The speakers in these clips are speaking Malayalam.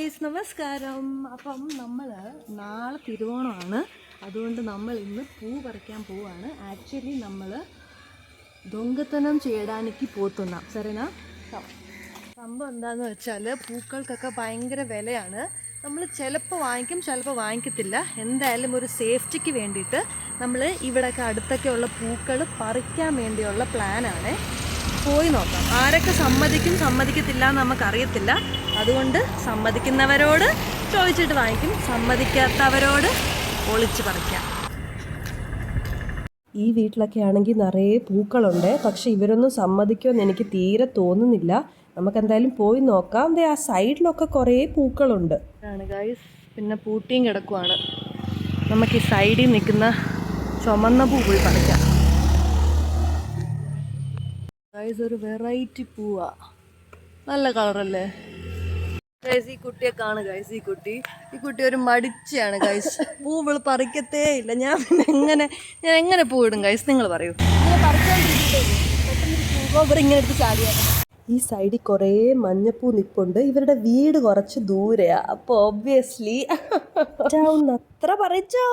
ഗൈസ് നമസ്കാരം. അപ്പം നമ്മൾ നാളെ തിരുവോണമാണ്, അതുകൊണ്ട് നമ്മൾ ഇന്ന് പൂ പറിക്കാൻ പോവാണ്. ആക്ച്വലി നമ്മൾ ദൊങ്കത്തനം ചെയ്യడానికి പോത്തുന്ന സരിനാ. സംഭവം എന്താണെന്ന് വെച്ചാൽ പൂക്കൾക്കൊക്കെ ഭയങ്കര വിലയാണ്. നമ്മൾ ചിലപ്പോൾ വാങ്ങിക്കും, ചിലപ്പോൾ വാങ്ങിക്കത്തില്ല. എന്തായാലും ഒരു സേഫ്റ്റിക്ക് വേണ്ടിയിട്ട് നമ്മൾ ഇവിടെയൊക്കെ അടുത്തൊക്കെ ഉള്ള പൂക്കൾ പറിക്കാൻ വേണ്ടിയുള്ള പ്ലാനാണ്. പോയി നോക്കാം, ആരൊക്കെ സമ്മതിക്കും സമ്മതിക്കത്തില്ല എന്ന് നമുക്കറിയത്തില്ല. അതുകൊണ്ട് സമ്മതിക്കുന്നവരോട് ചോദിച്ചിട്ട് വാങ്ങിക്കും, സമ്മതിക്കാത്തവരോട് ഒളിച്ച് പറിക്കാം. ഈ വീട്ടിലൊക്കെ ആണെങ്കിൽ നിറയെ പൂക്കളുണ്ട്, പക്ഷെ ഇവരൊന്നും സമ്മതിക്കുമെന്ന് എനിക്ക് തീരെ തോന്നുന്നില്ല. നമുക്ക് എന്തായാലും പോയി നോക്കാം. ആ സൈഡിലൊക്കെ കുറേ പൂക്കളുണ്ട് ഗൈസ്. പിന്നെ പൂട്ടിയും കിടക്കുവാണ്. നമുക്ക് ഈ സൈഡിൽ നിൽക്കുന്ന ചുമന്ന പൂ പോയി പറിക്കാം. ഗൈസ്, ഒരു വെറൈറ്റി പൂവാ, നല്ല കളറല്ലേ ഗൈസ്. ഈ കുട്ടിയെ കാണു ഗൈസ്. ഈ കുട്ടി ഒരു മടിച്ചാണ് ഗൈസ്. പൂവുകൾ പറിക്കത്തേ ഇല്ല. ഞാൻ എങ്ങനെ പൂവിടും ഗൈസ്, നിങ്ങൾ പറയൂ. ഇങ്ങനെ എടുത്ത് ചാടിയാണ്. ഈ സൈഡിൽ കുറേ മഞ്ഞപ്പൂ നിൽപ്പുണ്ട്. ഇവരുടെ വീട് കുറച്ച് ദൂരെയാ, അപ്പോൾ ഒബ്വിയസ്ലി അത്ര പറിച്ചോ.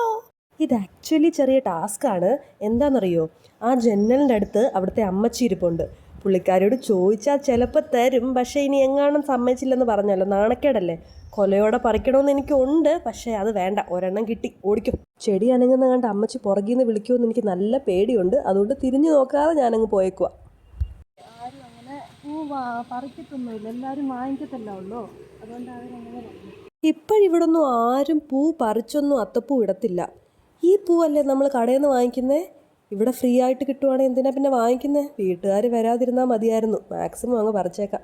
ഇത് ആക്ച്വലി ചെറിയ ടാസ്ക്കാണ്. എന്താണെന്നറിയോ, ആ ജനലിൻ്റെ അടുത്ത് അവിടുത്തെ അമ്മച്ചി ഇരിപ്പുണ്ട്. പുള്ളിക്കാരോട് ചോദിച്ചാൽ ചിലപ്പോൾ തരും, പക്ഷേ ഇനി എങ്ങാനും സമ്മതിച്ചില്ലെന്ന് പറഞ്ഞല്ലോ, നാണക്കേടല്ലേ. കൊലയോടെ പറിക്കണമെന്ന് എനിക്കുണ്ട്, പക്ഷേ അത് വേണ്ട, ഒരെണ്ണം കിട്ടി ഓടിക്കും. ചെടി അനങ്ങുന്ന കണ്ട് അമ്മച്ചി പുറകിൽ നിന്ന് വിളിക്കുമെന്ന് എനിക്ക് നല്ല പേടിയുണ്ട്. അതുകൊണ്ട് തിരിഞ്ഞു നോക്കാതെ ഞാനങ്ങ് പോയേക്കുക. ആരും അങ്ങനെ പൂ പറിക്കത്തൊന്നുമില്ല, എല്ലാവരും വാങ്ങിക്കത്തല്ലോ ഉള്ളൂ. അതുകൊണ്ട് അവരങ്ങനെ ഇപ്പോഴിവിടൊന്നും ആരും പൂ പറിച്ചൊന്നും അത്തപ്പൂ ഇടത്തില്ല. ഈ പൂവല്ലേ നമ്മൾ കടയിൽ നിന്ന് വാങ്ങിക്കുന്നേ. ഇവിടെ ഫ്രീ ആയിട്ട് കിട്ടുവാണെങ്കിൽ എന്തിനാ പിന്നെ വാങ്ങിക്കുന്നത്? വീട്ടുകാർ വരാതിരുന്നാൽ മതിയായിരുന്നു. മാക്സിമം അങ്ങ് പറിച്ചേക്കാം.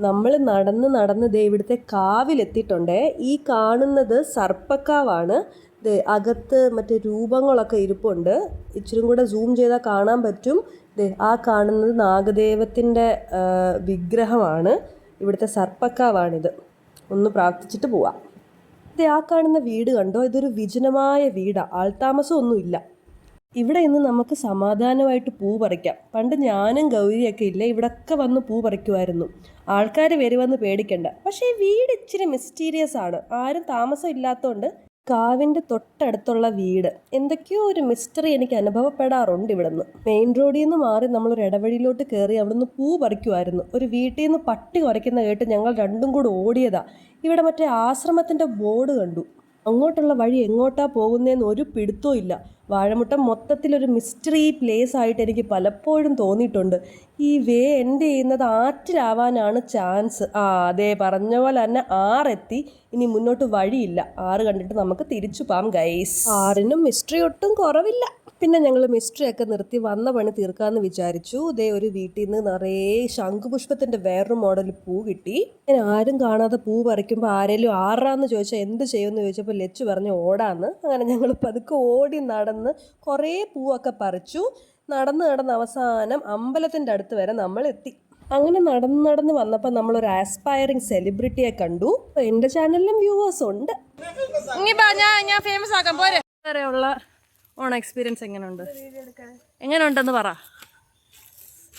നമ്മൾ നടന്ന് ദേ ഇവിടുത്തെ കാവിലെത്തിയിട്ടുണ്ടേ. ഈ കാണുന്നത് സർപ്പക്കാവാണ്. അകത്ത് മറ്റേ രൂപങ്ങളൊക്കെ ഇരിപ്പുണ്ട്. ഇച്ചിരി കൂടെ സൂം ചെയ്താൽ കാണാൻ പറ്റും. ആ കാണുന്നത് നാഗദേവത്തിൻ്റെ വിഗ്രഹമാണ്. ഇവിടുത്തെ സർപ്പക്കാവാണിത്. ഒന്ന് പ്രാർത്ഥിച്ചിട്ട് പോവാം. ആ കാണുന്ന വീട് കണ്ടോ, ഇതൊരു വിജനമായ വീടാണ്, ആൾത്താമസമൊന്നുമില്ല. ഇവിടെ ഇന്ന് നമുക്ക് സമാധാനമായിട്ട് പൂ പറിക്കാം. പണ്ട് ഞാനും ഗൗരിയൊക്കെ ഇല്ലേ ഇവിടൊക്കെ വന്ന് പൂ പറിക്കുമായിരുന്നു. ആൾക്കാർ വരുമെന്ന് പേടിക്കണ്ട. പക്ഷേ ഈ വീട് ഇച്ചിരി മിസ്റ്റീരിയസ് ആണ്. ആരും താമസം ഇല്ലാത്തതുകൊണ്ട് കാവിൻ്റെ തൊട്ടടുത്തുള്ള വീട് എന്തൊക്കെയോ ഒരു മിസ്റ്ററി എനിക്ക് അനുഭവപ്പെടാറുണ്ട്. ഇവിടുന്ന് മെയിൻ റോഡിൽ നിന്ന് മാറി നമ്മളൊരു ഇടവഴിയിലോട്ട് കയറി അവിടുന്ന് പൂ പറിക്കുമായിരുന്നു. ഒരു വീട്ടിൽ നിന്ന് പട്ടി കുരയ്ക്കുന്ന കേട്ട് ഞങ്ങൾ രണ്ടും കൂടെ ഓടിയതാ. ഇവിടെ മറ്റേ ആശ്രമത്തിൻ്റെ ബോർഡ് കണ്ടു. അങ്ങോട്ടുള്ള വഴി എങ്ങോട്ടാ പോകുന്നതെന്ന് ഒരു പിടുത്തവും ഇല്ല. വാഴമുട്ടം മൊത്തത്തിലൊരു മിസ്റ്ററി പ്ലേസ് ആയിട്ട് എനിക്ക് പലപ്പോഴും തോന്നിയിട്ടുണ്ട്. ഈ വേ എൻഡ് ചെയ്യുന്നത് ആറ്റിലാവാനാണ് ചാൻസ്. അതേ പറഞ്ഞ പോലെ തന്നെ ആറെത്തി. ഇനി മുന്നോട്ട് വഴിയില്ല. ആറ് കണ്ടിട്ട് നമുക്ക് തിരിച്ചു പോകാം ഗൈസ്. ആറിനും മിസ്റ്ററി ഒട്ടും കുറവില്ല. പിന്നെ ഞങ്ങൾ മിസ്റ്ററിയൊക്കെ നിർത്തി വന്ന പണി തീർക്കാമെന്ന് വിചാരിച്ചു. ഇതേ ഒരു വീട്ടിൽ നിന്ന് നിറയെ ശംഖുപുഷ്പത്തിൻ്റെ വേറൊരു മോഡൽ പൂ കിട്ടി. ഞാൻ ആരും കാണാതെ പൂ പറിക്കുമ്പോൾ ആരെങ്കിലും ആറാന്ന് ചോദിച്ചാൽ എന്ത് ചെയ്യുമെന്ന് ചോദിച്ചപ്പോൾ ലച്ചു പറഞ്ഞ് ഓടാന്ന്. അങ്ങനെ ഞങ്ങൾ പതുക്കെ ഓടി നടന്ന് കുറേ പൂവൊക്കെ പറിച്ചു. നടന്ന് അവസാനം അമ്പലത്തിൻ്റെ അടുത്ത് വരെ നമ്മൾ എത്തി. അങ്ങനെ നടന്ന് വന്നപ്പോൾ നമ്മളൊരു ആസ്പയറിങ് സെലിബ്രിറ്റിയെ കണ്ടു. എൻ്റെ ചാനലിലും വ്യൂവേഴ്സ് ഉണ്ട്. ഞാൻ ഫേമസ് ആക്കാൻ പോരെ. വരെയുള്ള ഓൺ എക്സ്പീരിയൻസ് എങ്ങനെയുണ്ടെന്ന് പറ.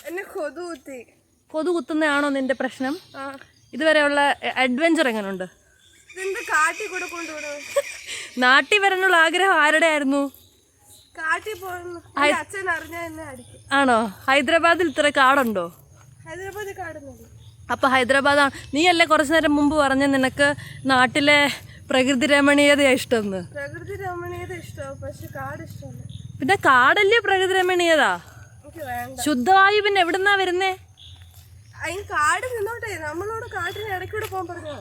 എന്നെ കൊതു കുത്തുന്നതാണോ നിന്റെ പ്രശ്നം? ഇതുവരെയുള്ള അഡ്വഞ്ചർ എങ്ങനെയുണ്ട്? നാട്ടിൽ വരാനുള്ള ആഗ്രഹം ആരുടെ ആയിരുന്നു? ആണോ? ഹൈദരാബാദിൽ ഇത്ര കാടുണ്ടോ? അപ്പൊ ഹൈദരാബാദാണ്. നീയല്ലേ കുറച്ചു നേരം മുമ്പ് പറഞ്ഞ നിനക്ക് നാട്ടിലെ പ്രകൃതി രമണീയതയാ ഇഷ്ടമെന്ന്. പ്രകൃതി രമണീയത ഇഷ്ടം, പക്ഷെ കാട് ഇഷ്ടമല്ല. പിന്നെ കാടല്ലേ പ്രകൃതി രമണീയത? ശുദ്ധവായു പിന്നെ എവിടുന്നാ വരുന്നേ? അതിന് കാട് നിന്നോട്ടെ, നമ്മളോട് കാട്ടിന് ഇടയ്ക്കൂടെ പോകാൻ പറഞ്ഞോ.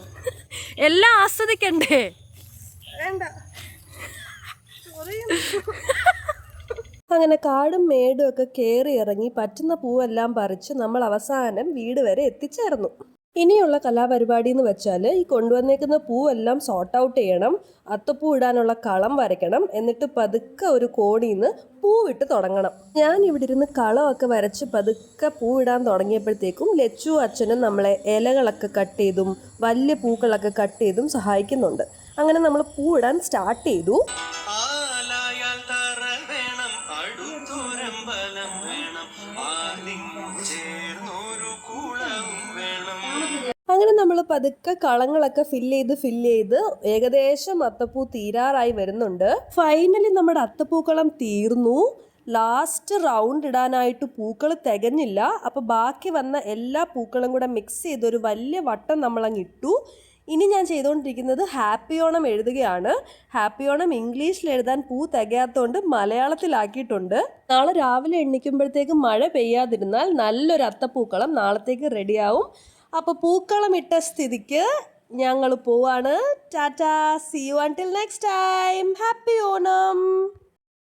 എല്ലാം ആസ്വദിക്കണ്ടേ? വേണ്ട. അങ്ങനെ കാടും മേടും ഒക്കെ കയറി ഇറങ്ങി പറ്റുന്ന പൂവെല്ലാം പറിച്ച് നമ്മൾ അവസാനം വീട് വരെ എത്തിച്ചേർന്നു. ഇനിയുള്ള കലാപരിപാടി എന്ന് വെച്ചാൽ ഈ കൊണ്ടുവന്നേക്കുന്ന പൂവെല്ലാം സോർട്ട് ഔട്ട് ചെയ്യണം. അത്തപ്പൂ ഇടാനുള്ള കളം വരയ്ക്കണം. എന്നിട്ട് പതുക്കെ ഒരു കോണിൽ നിന്ന് പൂവിട്ട് തുടങ്ങണം. ഞാൻ ഇവിടെ ഇരുന്ന് കളമൊക്കെ വരച്ച് പതുക്കെ പൂവിടാൻ തുടങ്ങിയപ്പോഴത്തേക്കും ലച്ചു അച്ഛനും നമ്മളെ ഇലകളൊക്കെ കട്ട് ചെയ്തും വലിയ പൂക്കളൊക്കെ കട്ട് ചെയ്തും സഹായിക്കുന്നുണ്ട്. അങ്ങനെ നമ്മൾ പൂവിടാൻ സ്റ്റാർട്ട് ചെയ്തു. അങ്ങനെ നമ്മൾ പതുക്കെ കളങ്ങളൊക്കെ ഫില്ല് ചെയ്ത് ഏകദേശം അത്തപ്പൂ തീരാറായി വരുന്നുണ്ട്. ഫൈനലി നമ്മുടെ അത്തപ്പൂക്കളം തീർന്നു. ലാസ്റ്റ് റൗണ്ട് ഇടാനായിട്ട് പൂക്കൾ തികഞ്ഞില്ല. അപ്പോൾ ബാക്കി വന്ന എല്ലാ പൂക്കളും കൂടെ മിക്സ് ചെയ്തൊരു വലിയ വട്ടം നമ്മളങ്ങ് ഇട്ടു. ഇനി ഞാൻ ചെയ്തുകൊണ്ടിരിക്കുന്നത് ഹാപ്പി ഓണം എഴുതുകയാണ്. ഹാപ്പി ഓണം ഇംഗ്ലീഷിൽ എഴുതാൻ പൂ തികയാത്തതുകൊണ്ട് മലയാളത്തിലാക്കിയിട്ടുണ്ട്. നാളെ രാവിലെ എണ്ണിക്കുമ്പോഴത്തേക്ക് മഴ പെയ്യാതിരുന്നാൽ നല്ലൊരു അത്തപ്പൂക്കളം നാളത്തേക്ക് റെഡിയാവും. അപ്പോൾ പൂക്കളം ഇട്ട സ്ഥിതിക്ക് ഞങ്ങൾ പോവാണ്. Tata, see you until next time. Happy Onam.